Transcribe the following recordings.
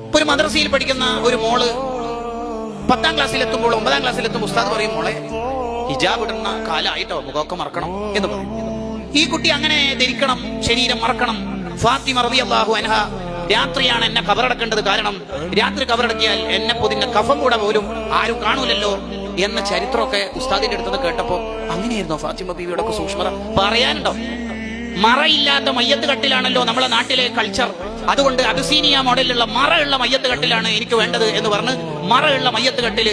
ഇപ്പൊ ഒരു മദ്രസയിൽ പഠിക്കുന്ന ഒരു മോള് 10ാം ക്ലാസ്സിലെത്തുമ്പോൾ 9ാം ക്ലാസ്സിലെത്തുമ്പോൾ ഉസ്താദ് പറയും, മോളെ ഹിജാബ് ഇടുന്ന കാലായിട്ടോ, മുഖമൊക്കെ മറക്കണം എന്ന് പറയും. ഈ കുട്ടി അങ്ങനെ ധരിക്കണം, ശരീരം മറക്കണം. ഫാത്തിമ റളിയല്ലാഹു അൻഹ, രാത്രിയാണ് എന്നെ കബറടക്കേണ്ടത്, കാരണം രാത്രി കബറടക്കിയാൽ എന്നെ പൊതിഞ്ഞ കഫം കൂടെ പോലും ആരും കാണൂലല്ലോ എന്ന ചരിത്രമൊക്കെ ഉസ്താദിന്റെ അടുത്ത് കേട്ടപ്പോ അങ്ങനെയായിരുന്നോ ഫാത്തിമ ബീവിയുടെ ഒക്കെ സൂക്ഷ്മത? പറയാനുണ്ടോ? മറയില്ലാത്ത മയ്യത്ത് കട്ടിലാണല്ലോ നമ്മളെ നാട്ടിലെ കൾച്ചർ. അതുകൊണ്ട് അബിസീനിയ മോഡലിലുള്ള മറയുള്ള മയ്യത്ത് കട്ടിലാണ് എനിക്ക് വേണ്ടത് എന്ന് പറഞ്ഞ് മറയുള്ള മയ്യത്ത് കട്ടില്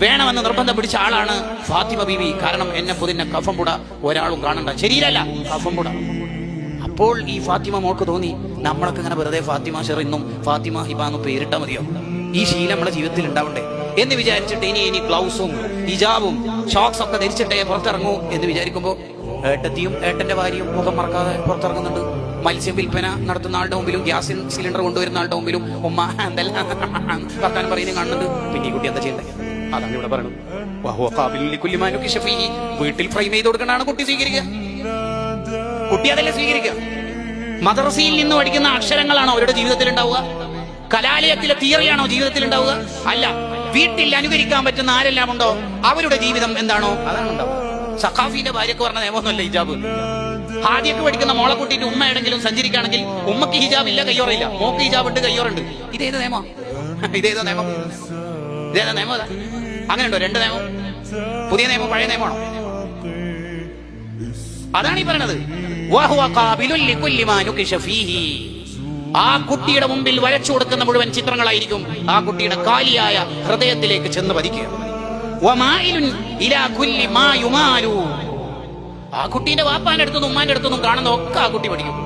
വേണമെന്ന് നിർബന്ധം പിടിച്ച ആളാണ് ഫാത്തിമ ബീവി. കാരണം എന്നെ പൊതിഞ്ഞ കഫം പുട ഒരാളും കാണണ്ട, ശരീരല്ല കഫം പുട. അപ്പോൾ ഈ ഫാത്തിമ മോൾക്ക് തോന്നി, നമ്മളൊക്കെ ഇങ്ങനെ വെറുതെ ഫാത്തിമ ഷെറിന്നും ഫാത്തിമ ഹിബ എന്നും പേരിട്ടാ മതിയോ? ഈ ശീലം നമ്മുടെ ജീവിതത്തിൽ ഉണ്ടാവണ്ടേ എന്ന് വിചാരിച്ചിട്ട് ഇനി ഗ്ലൗസും ഹിജാബും ഷോക്സ് ഒക്കെ ധരിച്ചിട്ടേ പുറത്തിറങ്ങൂ എന്ന് വിചാരിക്കുമ്പോ ഏട്ടത്തിയും ഏട്ടന്റെ ഭാര്യയും മുഖം മറക്കാതെ പുറത്തിറങ്ങുന്നുണ്ട്. മത്സ്യം വിൽപ്പന നടത്തുന്ന ആളുടെ മുമ്പിലും ഗ്യാസ് സിലിണ്ടർ കൊണ്ടുവരുന്ന ആളുടെ മുമ്പിലും ഉമ്മ എന്തെല്ലാം വർത്താനം പറയുന്നത് കാണുന്നുണ്ട്. പിന്നെ ഈ കുട്ടി എന്താ ചെയ്യണ്ടേ? അതാണ് ഇവിടെ പറയുന്നത്. വീട്ടിൽ ഫ്രെയിം ചെയ്ത് കൊടുക്കണതാണ് കുട്ടി സ്വീകരിക്കുക. കുട്ടി അതല്ലേ സ്വീകരിക്കുക. മദ്രസയിൽ നിന്ന് പഠിക്കുന്ന അക്ഷരങ്ങളാണോ അവരുടെ ജീവിതത്തിൽ ഉണ്ടാവുക? കലാലയത്തിലെ തിയറിയാണോ ജീവിതത്തിൽ ഉണ്ടാവുക? അല്ല. വീട്ടിൽ അനുകരിക്കാൻ പറ്റുന്ന ആരെല്ലാം ഉണ്ടോ അവരുടെ ജീവിതം എന്താണോ അതാണ് ഉണ്ടാവുക. സഖാഫിന്റെ ഭാര്യക്ക് പറഞ്ഞ നിയമമൊന്നുമല്ല ഹിജാബ്. ആദ്യമൊക്കെ പഠിക്കുന്ന മോളെ കൂട്ടിയിട്ട് ഉമ്മ എവിടെങ്കിലും സഞ്ചരിക്കുകയാണെങ്കിൽ ഉമ്മക്ക് ഹിജാബ് ഇല്ല, കയ്യോറില്ല, മോക്ക് ഹിജാബ് ഉണ്ട്, കയ്യോറുണ്ട്. ഇതേത് നിയമം? ഇതേതോ നിയമം? ഇതേതാ നിയമം? അതാ അങ്ങനെ ഉണ്ടോ? 2 നിയമം, പുതിയ നിയമം പഴയ നിയമമാണോ? അതാണ് ഈ പറയണത്. ആ കുട്ടിയുടെ മുമ്പിൽ വരച്ചു കൊടുക്കുന്ന മുഴുവൻ ചിത്രങ്ങളായിരിക്കും ആ കുട്ടിയുടെ കാലിയായ ഹൃദയത്തിലേക്ക് ചെന്ന് പതിക്കുക. ആ കുട്ടീന്റെ വാപ്പാന്റെ അടുത്തുനിന്നും ഉമ്മാന്റെ അടുത്തുനിന്നും കാണുന്ന ഒക്കെ ആ കുട്ടി പഠിക്കും.